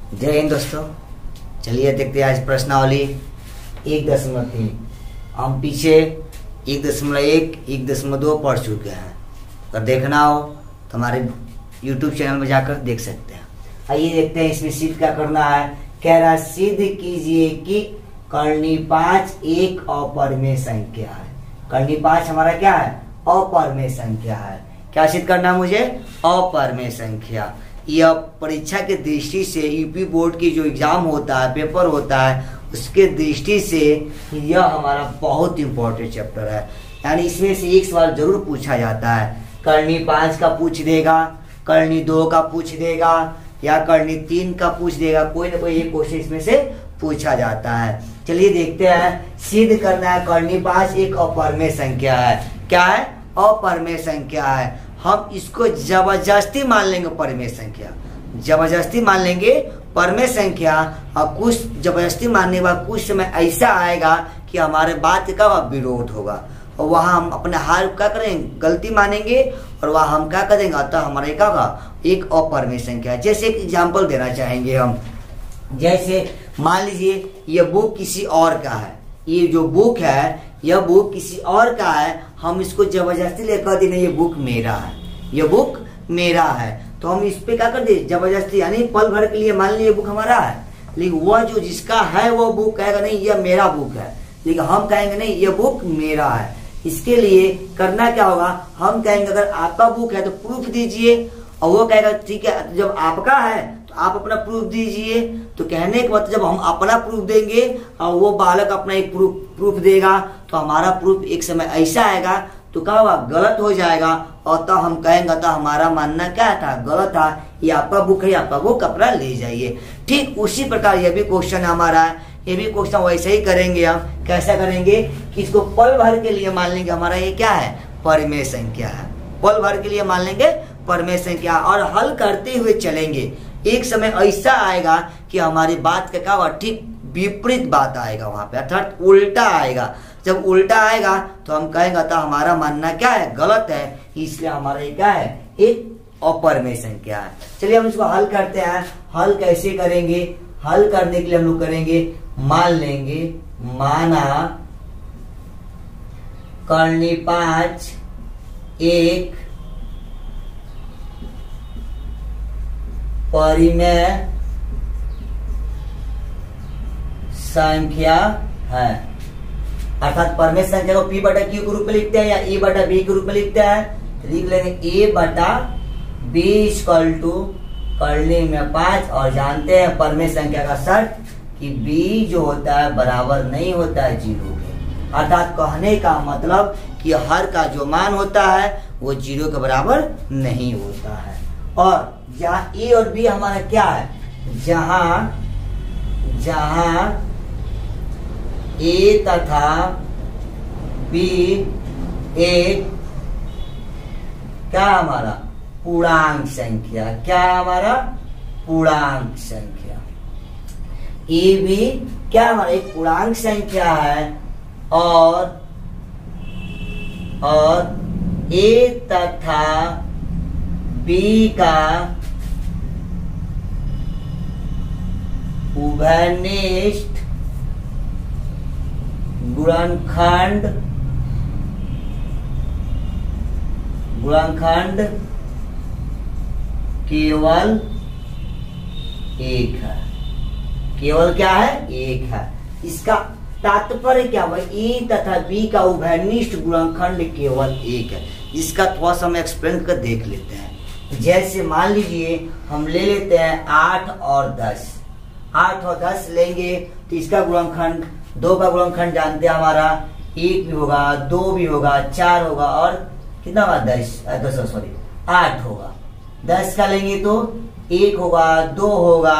जय हिंद दोस्तों। चलिए देखते हैं आज प्रश्नावली 1.3। हम पीछे 1.1, 1.2 पढ़ चुके हैं। अगर देखना हो तो हमारे YouTube चैनल में जाकर देख सकते हैं। आइए देखते हैं इसमें सिद्ध क्या करना है। कह रहा सिद्ध कीजिए कि कर्णी 5 एक अपरिमेय संख्या है। कर्णी 5 हमारा क्या है? अपरिमेय संख्या है। क्या सिद्ध करना है मुझे? अपरिमेय संख्या। यह परीक्षा के दृष्टि से यूपी बोर्ड की जो एग्जाम होता है, पेपर होता है, उसके दृष्टि से यह हमारा बहुत इंपॉर्टेंट चैप्टर है। यानी इसमें से एक सवाल जरूर पूछा जाता है। कर्णी 5 का पूछ देगा, कर्णी 2 का पूछ देगा या कर्णी 3 का पूछ देगा। कोई ना कोई एक क्वेश्चन इसमें से पूछा जाता है। चलिए देखते हैं। सिद्ध करना है कर्णी 5 एक अपरिमेय संख्या है। क्या है? अपरिमेय संख्या है। हम इसको जबरदस्ती मान लेंगे परिमेय संख्या, जबरदस्ती मान लेंगे परिमेय संख्या। और कुछ जबरदस्ती मानने के बाद कुछ समय ऐसा आएगा कि हमारे बात का विरोध होगा और वहां हम अपने हार क्या करेंगे? गलती मानेंगे और वहां हम क्या करेंगे? अतः हमारे क्या होगा? एक अपरिमेय संख्या। जैसे एक एग्जाम्पल देना चाहेंगे हम। जैसे मान लीजिए ये बुक किसी और का है, ये जो बुक है यह बुक किसी और का है। हम इसको जबरदस्ती लेकर देंगे ये बुक मेरा है, ये बुक मेरा है। तो हम इस पे क्या कर दे? जबरदस्ती। यानी पल भर के लिए मान लीजिए बुक हमारा है, लेकिन वह जो जिसका है वो बुक कहेगा नहीं यह मेरा बुक है, लेकिन हम कहेंगे नहीं यह बुक मेरा है। इसके लिए करना क्या होगा? हम कहेंगे अगर आपका बुक है तो प्रूफ दीजिए, और वो कहेगा ठीक है जब आपका है तो आप अपना प्रूफ दीजिए। तो कहने के बाद जब हम अपना प्रूफ देंगे और वो बालक अपना एक प्रूफ देगा तो हमारा प्रूफ एक समय ऐसा आएगा तो क्या होगा? गलत हो जाएगा। और तो हम कहेंगे तो हमारा मानना क्या था? गलत था। ये आपका बुक है, आपका बुक अपना ले जाइए। ठीक उसी प्रकार यह भी क्वेश्चन हमारा है। ये भी क्वेश्चन वैसे ही करेंगे हम। कैसा करेंगे कि इसको पल भर के लिए मान लेंगे हमारा ये क्या है? परिमेय संख्या है। पल भर के लिए मान लेंगे परिमेय संख्या और हल करते हुए चलेंगे। एक समय ऐसा आएगा कि हमारी बात का क्या हुआ? ठीक विपरीत बात आएगा वहां पे, अर्थात उल्टा आएगा। जब उल्टा आएगा तो हम कहेंगे तो हमारा मानना क्या है? गलत है। इसलिए हमारा ये क्या है? एक अपरिमेय संख्या है। चलिए हम इसको हल करते हैं। हल कैसे करेंगे? हल करने के लिए हम लोग करेंगे, मान लेंगे माना कर्णी 5 एक परिमेय संख्या है। अर्थात परिमेय संख्या को P बटा Q के रूप में लिखते हैं या E बटा B के रूप में लिखते हैं। लिख लेंगे A बटा B इक्वल टू कर्णी में 5। और जानते हैं परिमेय संख्या का शर्त कि B जो होता है बराबर नहीं होता है 0 के। अर्थात कहने का मतलब कि हर का जो मान होता है वो 0 के बराबर नहीं होता है। और जहाँ ए और बी हमारा क्या है? जहां ए तथा बी एक क्या हमारा? पूर्णांक संख्या। क्या हमारा? पूर्णांक संख्या। ए भी क्या हमारा? एक पूर्णांक संख्या है। और ए तथा बी का उभयनिष्ठ गुणनखंड केवल एक है। केवल क्या है? एक है। इसका तात्पर्य क्या हुआ? ए तथा बी का उभयनिष्ठ गुणनखंड केवल एक है। इसका थोड़ा सा हम एक्सप्लेन कर देख लेते हैं। जैसे मान लीजिए हम ले लेते हैं 8 और 10। 8 और 10 लेंगे तो इसका गुणनखंड 2 का गुणनखंड जानते हैं हमारा 1 भी होगा, 2 भी होगा, 4 होगा और कितना होगा? 8 होगा। 10 का लेंगे तो 1 होगा, 2 होगा,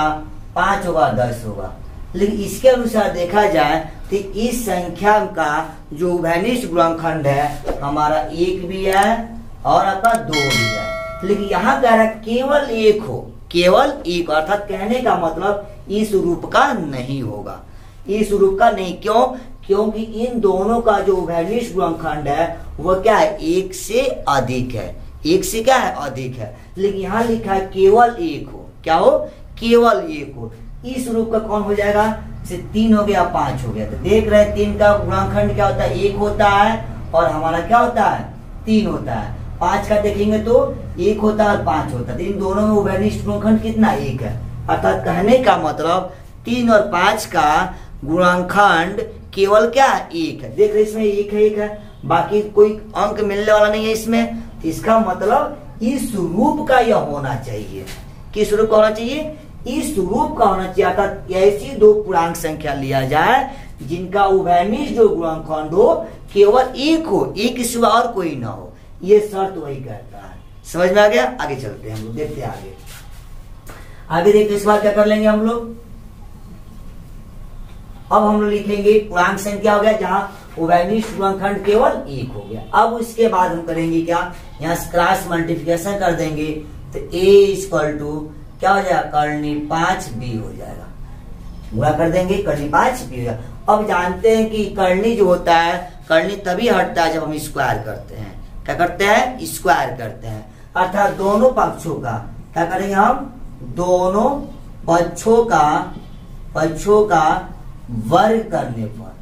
5 होगा, 10 होगा। लेकिन इसके अनुसार देखा जाए तो इस संख्या का जो उभयनिष्ठ गुणनखंड है हमारा 1 भी है और आपका 2 भी है। लेकिन यहाँ कह रहा है केवल एक हो, केवल एक। अर्थात कहने का मतलब इस रूप का नहीं होगा, इस रूप का नहीं। क्यों? क्योंकि इन दोनों का जो उभयनिष्ठ गुणनखंड है वह क्या है? 1 से अधिक है। 1 से क्या है? अधिक है। लेकिन यहाँ लिखा है केवल एक हो। क्या हो? केवल एक हो, इस रूप का कौन हो जाएगा? जैसे 3 हो गया 5 हो गया, तो देख रहे हैं 3 का गुणनखंड क्या होता है? 1 होता है, और हमारा क्या होता है? 3 होता है। 5 का देखेंगे तो 1 होता है और 5 होता है, तो इन दोनों में उभयनिष्ठ गुणनखंड कितना? 1 है। अर्थात कहने का मतलब 3 और 5 का गुणनखंड केवल क्या है? 1 है। देख रहे इसमें 1 है, बाकी कोई अंक मिलने वाला नहीं है इसमें, तो इसका मतलब इस रूप का यह होना चाहिए। किस रूप का होना चाहिए? इस रूप का होना चाहिए। अर्थात ऐसी दो पूर्णांक संख्या लिया जाए जिनका उभयनिष्ठ जो गुणनखंड हो केवल 1 हो, 1 के सिवा और कोई ना हो, ये शर्त वही कहता है। समझ में आ गया? आगे चलते हैं हम लोग, देखते हैं आगे देखते इस बार क्या कर लेंगे हम लोग। अब हम लोग लिखेंगे पूर्णांक संख्या हो गया जहां उभयनिष्ठ गुणनखंड केवल 1 हो गया। अब उसके बाद हम करेंगे क्या? यहाँ क्रॉस मल्टीप्लिकेशन कर देंगे, तो a इक्वल टू क्या हो जाएगा? करनी 5b हो जाएगा। गुणा कर देंगे, करनी 5b हो जाएगा। अब जानते हैं कि करनी जो होता है, करनी तभी हटता है जब हम स्क्वायर करते हैं। क्या करते हैं? स्क्वायर करते हैं। अर्थात दोनों पक्षों का क्या करेंगे हम? दोनों पक्षों का वर्ग करने पर,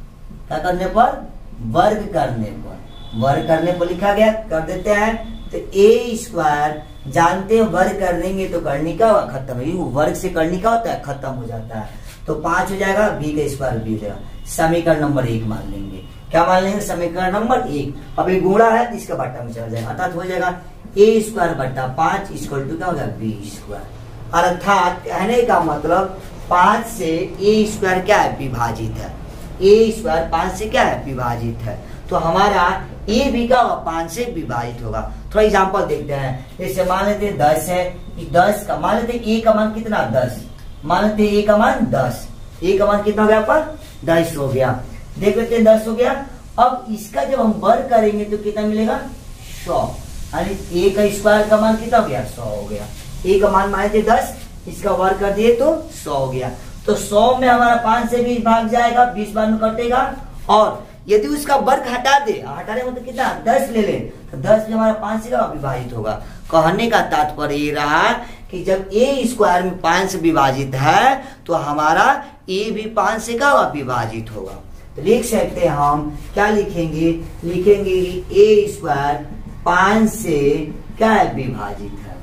क्या करने पर? वर्ग करने पर लिखा गया, कर देते हैं। तो a स्क्वायर जानते हैं वर्ग कर देंगे तो करनी का खत्म है, वर्ग से करनी का होता है खत्म हो जाता है, तो 5 हो जाएगा, b का स्क्वायर b हो जाएगा। समीकरण नंबर 1 मान लेंगे। क्या मान लेंगे? समीकरण नंबर 1। अब ये गुणा है तो इसका बट्टा में चला जाएगा, अर्थात हो जाएगा a स्क्वायर बट्टा 5 इक्वल टू क्या हो जाएगा? b square. अर्थात कहने का मतलब 5 से a स्क्वायर क्या है? विभाजित है। a स्क्वायर 5 से क्या है? विभाजित है। तो हमारा a भी क्या होगा? 5 से विभाजित होगा। थोड़ा एग्जांपल देखते हैं। जैसे मान लेते हैं 10 है, 10 का मान लेते a का मान कितना? 10। मान लेते हैं a का मान 10। a का मान कितना हो गया पर? 10 हो गया। देख लेते हैं 10 हो गया। अब इसका जब हम वर्ग करेंगे तो कितना मिलेगा? 100। यानी a का स्क्वायर का मान कितना हो गया? 100 हो गया। a का मान मान लेते 10, इसका वर्ग कर दिए तो 100 हो गया। तो 100 में हमारा 5 से 20 भाग जाएगा, 20 बाद में कटेगा, और यदि उसका वर्ग हटाने मतलब कितना? 10 ले ले, तो 10 में हमारा 5 से विभाजित होगा। कहने का तात्पर्य ये रहा कि जब a स्क्वायर में 5 से विभाजित है तो हमारा a भी 5 से विभाजित होगा। तो लिख सकते हैं हम, क्या लिखेंगे? लिखेंगे कि a स्क्वायर 5 से क्या है? विभाजित है।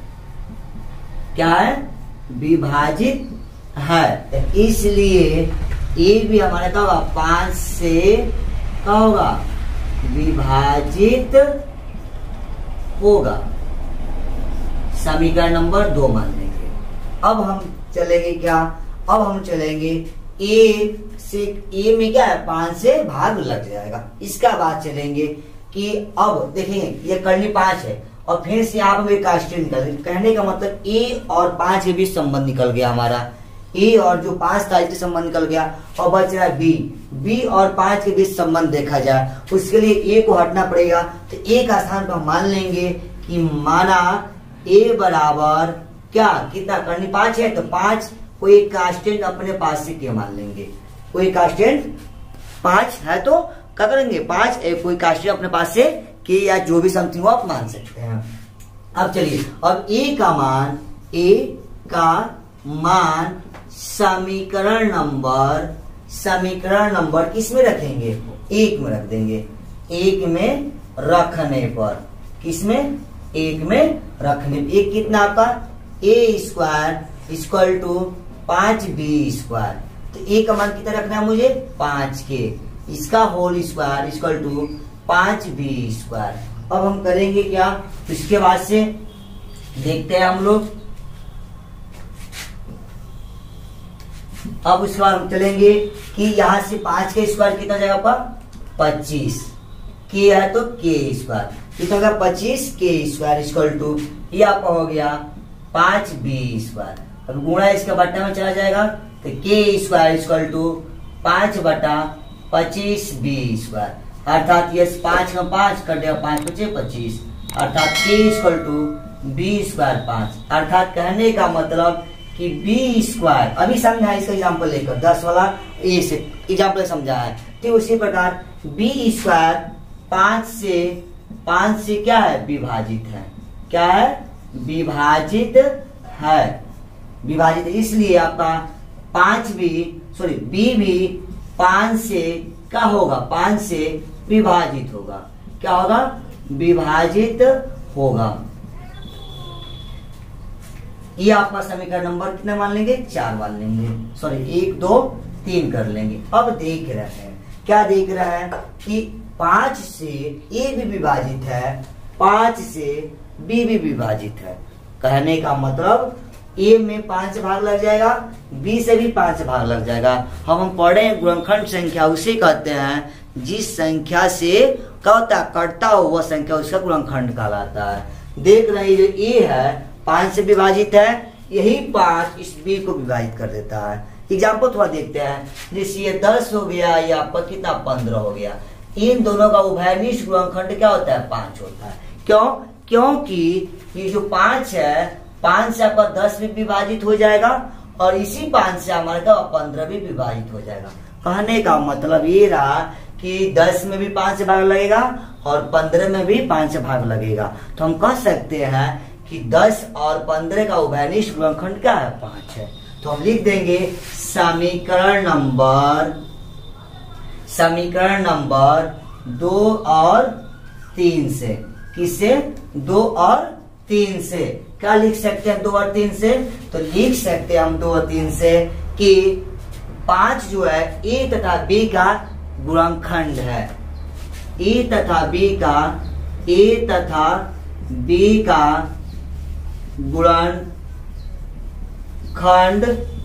क्या है? विभाजित है। इसलिए a भी हमारा क्या होगा? 5 से क्या होगा? विभाजित होगा। समीकरण नंबर 2 मान लेंगे। अब हम चलेंगे क्या? अब हम चलेंगे a में क्या है? 5 से भाग लग जाएगा। इसका बाद चलेंगे कि अब देखेंगे ये करनी 5 है और फिर से यहाँ पर कास्टिंग निकल, कहने का मतलब a और 5 के बीच संबंध निकल गया हमारा। a और जो 5 था इसके संबंध निकल गया, और बच रहा है b और 5 के बीच संबंध देखा जाए, उसके लिए a को हटना पड़ेगा। तो a का स्थान पर मान लेंगे कि माना a बराबर क्या? कितना? करनी 5 है तो 5 को एक कांस्टेंट अपने पास से क्या मान लेंगे? कोई कांस्टेंट 5 है तो क्या करेंगे? 5 कोई कांस्टेंट अपने पास से के या जो भी समथिंग हो आप मान सकते हैं। अब चलिए, अब a का मान समीकरण नंबर किसमें रखेंगे? 1 में रख देंगे। 1 में रखने पर, किसमें? 1 में रखने पर। 1 कितना आपका? a square equal to 5b square. तो a का मान कितना रखना है मुझे? 5 के, इसका whole square equal to 5b square. अब हम करेंगे क्या? इसके बाद से देखते हैं हम लोग। अब उसके बाद हम चलेंगे कि यहां से 5 के स्क्वायर कितना जाएगा आपका? 25 के है तो के स्क्वायर कितना होगा? 25 के स्क्वायर इक्वल टू ये आपका हो गया 5b स्क्वायर। अब गुणा इसका बट्टा में चला जाएगा तो के स्क्वायर इक्वल टू 5 बटा 25b स्क्वायर। अर्थात ये 5 का 5 कर देगा, 5 बचे 25, अर्थात के इक्वल टू b स्क्वायर 5। अर्थात कहने का मतलब कि b स्क्वायर, अभी समझा इसका एग्जाम्पल लेकर 10 वाला ए से एग्जाम्पल समझा है, ठीक उसी प्रकार b स्क्वायर 5 से क्या है? विभाजित है। क्या है? विभाजित है। विभाजित, इसलिए आपका 5 भी सॉरी बी भी 5 से क्या होगा, 5 से विभाजित होगा। क्या होगा, विभाजित होगा। ये आपका समीकरण नंबर कितने मान लेंगे, 4 मान लेंगे, सॉरी 1 2 3 कर लेंगे। अब देख रहे हैं, क्या देख रहे हैं कि 5 से ए भी विभाजित है, 5 से बी भी विभाजित है। कहने का मतलब ए में 5 भाग लग जाएगा, बी से भी 5 भाग लग जाएगा। हम पढ़े गुणनखंड संख्या उसे कहते हैं जिस संख्या से क्या होता है, कटता हो वह संख्या उसका गुणनखंड कहलाता है। देख रहे हैं, जो ए है 5 से विभाजित है, यही 5 इस बी को विभाजित कर देता है। एग्जाम्पल थोड़ा देखते हैं, जैसे ये 10 हो गया, या आपका कितना 15 हो गया। इन दोनों का उभयनिष्ठ गुणनखंड क्या होता है, 5 होता है। क्यों, क्योंकि ये जो 5 है, 5 से आपका 10 भी विभाजित हो जाएगा, और इसी 5 से हमारे का 15 भी विभाजित हो जाएगा। कहने का मतलब ये रहा कि 10 में भी 5 भाग लगेगा और 15 में भी 5 भाग लगेगा। तो हम कह सकते हैं कि 10 और 15 का उभयनिष्ठ गुणनखंड क्या है, 5 है। तो हम लिख देंगे समीकरण नंबर 2 और 3 से। किससे, 2 और 3 से। क्या लिख सकते हैं 2 और 3 से, तो लिख सकते हैं हम 2 और 3 से कि 5 जो है ए तथा बी का गुणनखंड है। ए तथा बी का गुणनखंड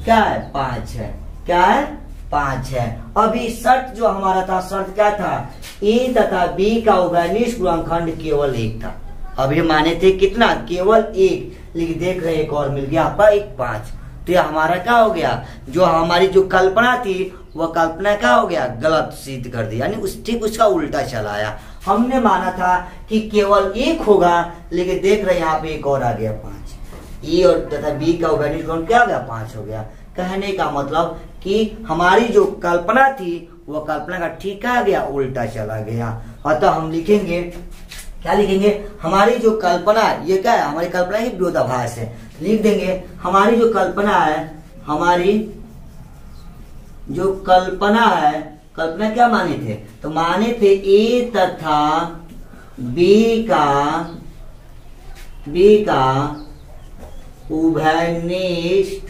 क्या है, 5 है। क्या है, 5 है। अभी शर्त जो हमारा था, शर्त क्या था, ए तथा बी का उभयनिष्ठ गुणनखंड केवल 1 था। अभी माने थे कितना, केवल 1, लेकिन देख रहे एक और मिल गया आपका, 1 5। तो ये हमारा क्या हो गया, जो हमारी जो कल्पना थी वह कल्पना क्या हो गया, गलत सिद्ध कर दी, यानी ठीक उसका उल्टा चलाया। हमने माना था कि केवल 1 होगा, लेकिन देख रहे यहाँ पे एक और आ गया 5। ए और तथा बी का उभयनिष्ठ गुणनखंड क्या हो गया, 5 हो गया। कहने का मतलब कि हमारी जो कल्पना थी वह कल्पना का ठीक आ गया, उल्टा चला गया। अतः हम लिखेंगे, क्या लिखेंगे, हमारी जो कल्पना, ये क्या है, हमारी कल्पना ही विरोधाभास है। लिख देंगे हमारी जो कल्पना है, कल्पना क्या माने थे, तो माने थे ए तथा बी का उभयनिष्ठ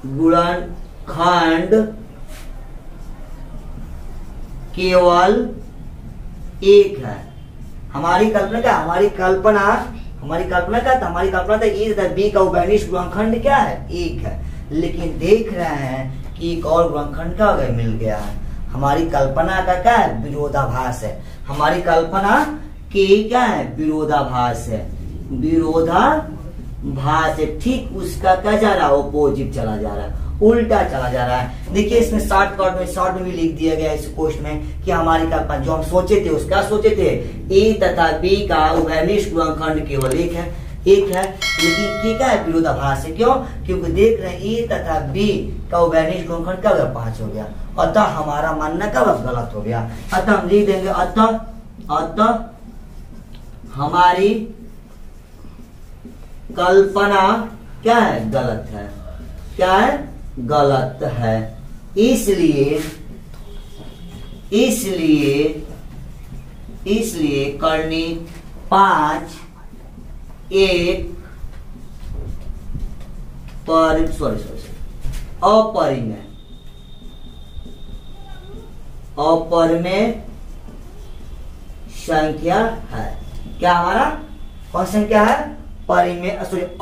गुणनखंड केवल 1 है। हमारी कल्पना क्या, हमारी कल्पना क्या था, हमारी कल्पना था ए तथा बी का उभयनिष्ठ गुणनखंड क्या है, 1 है। लेकिन देख रहे हैं कि एक और गुणनखंड क्या हो गया, मिल गया है। हमारी कल्पना का क्या है, विरोधाभास है। हमारी कल्पना की क्या है, विरोधाभास है। विरोधाभास है, ठीक उसका क्या जा रहा है, ऑपोजिट चला जा रहा है, उल्टा चला जा रहा है। देखिए इसमें शॉर्ट में भी लिख दिया गया इस क्वेश्चन में कि हमारी कल्पना जो हम सोचे थे, उसका सोचे थे ए तथा बी का उभयनिष्ठ गुणनखंड केवल 1 है, लेकिन क्या है, विरोधाभास है। क्यों, क्योंकि देख रहे हैं ए तथा बी का उभयनिष्ठ गुणनखंड क्या हो गया, 5 हो गया। अतः हमारा मानना क्या गलत हो गया। अतः हम लिख देंगे अतः हमारी कल्पना क्या है, गलत है। क्या है, गलत है। इसलिए करनी 5 एक अपरिमेय संख्या है। क्या हमारा कौन संख्या है,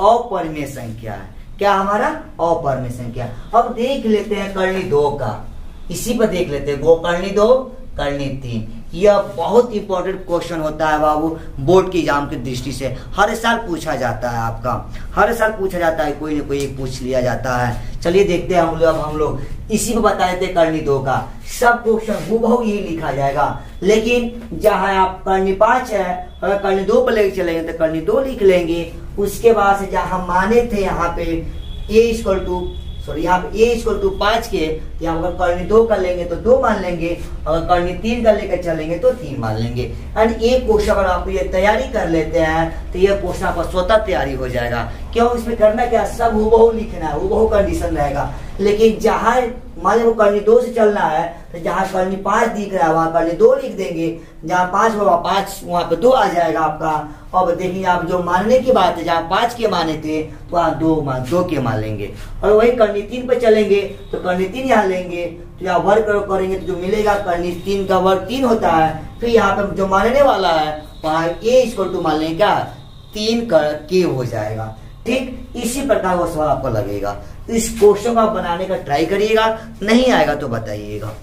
अपरिमेय संख्या है। क्या हमारा, अपरिमेय संख्या। अब देख लेते हैं करनी 2 का, इसी पर देख लेते हैं, करनी 2 करनी 3। यह बहुत इंपॉर्टेंट क्वेश्चन होता है बाबू, बोर्ड के एग्जाम की दृष्टि से। हर साल पूछा जाता है आपका, हर साल पूछा जाता है, कोई न कोई एक पूछ लिया जाता है। चलिए देखते हैं हम लोग इसी को बताए थे करनी 2 का। सब क्वेश्चन हूबहू यही लिखा जाएगा, लेकिन जहां आप करनी 5 है, अगर करनी 2 पर लेके चलेंगे तो करनी 2 लिख लेंगे। उसके बाद से जहां हम माने थे यहाँ पे a = सॉरी यहाँ पे ए इक्वल टू 5 के, यहाँ अगर कर्णी 2 का लेंगे तो 2 मान लेंगे, अगर कर्णी 3 का लेकर चलेंगे तो 3 मान लेंगे। एंड एक क्वेश्चन अगर आप ये तैयारी कर लेते हैं तो ये क्वेश्चन आपका स्वतः तैयारी हो जाएगा। क्यों, इसमें करना क्या, सब हूबहू लिखना है, हूबहू कंडीशन रहेगा। लेकिन जहाँ मान लो कर्णी 2 से चलना है तो जहाँ कर्णी 5 दिख रहा है वहां कर्णी 2 लिख देंगे, जहाँ 5 होगा 5 वहां पे 2 आ जाएगा आपका। अब देखिए आप जो मानने की बात है, जहाँ 5 के माने थे तो वहाँ 2 के मान लेंगे। और वही कर्णी 3 पे चलेंगे तो कर्णी 3 यहाँ लेंगे, तो यहाँ वर्ग करेंगे तो जो मिलेगा कर्णी 3 का वर्ग 3 होता है। फिर यहाँ पे जो मानने वाला है वहाँ ए इक्वल टू मान लेंगे क्या, 3 के हो जाएगा। ठीक इसी प्रकार वो सवाल आपको लगेगा। तो इस क्वेश्चन को आप बनाने का ट्राई करिएगा, नहीं आएगा तो बताइएगा।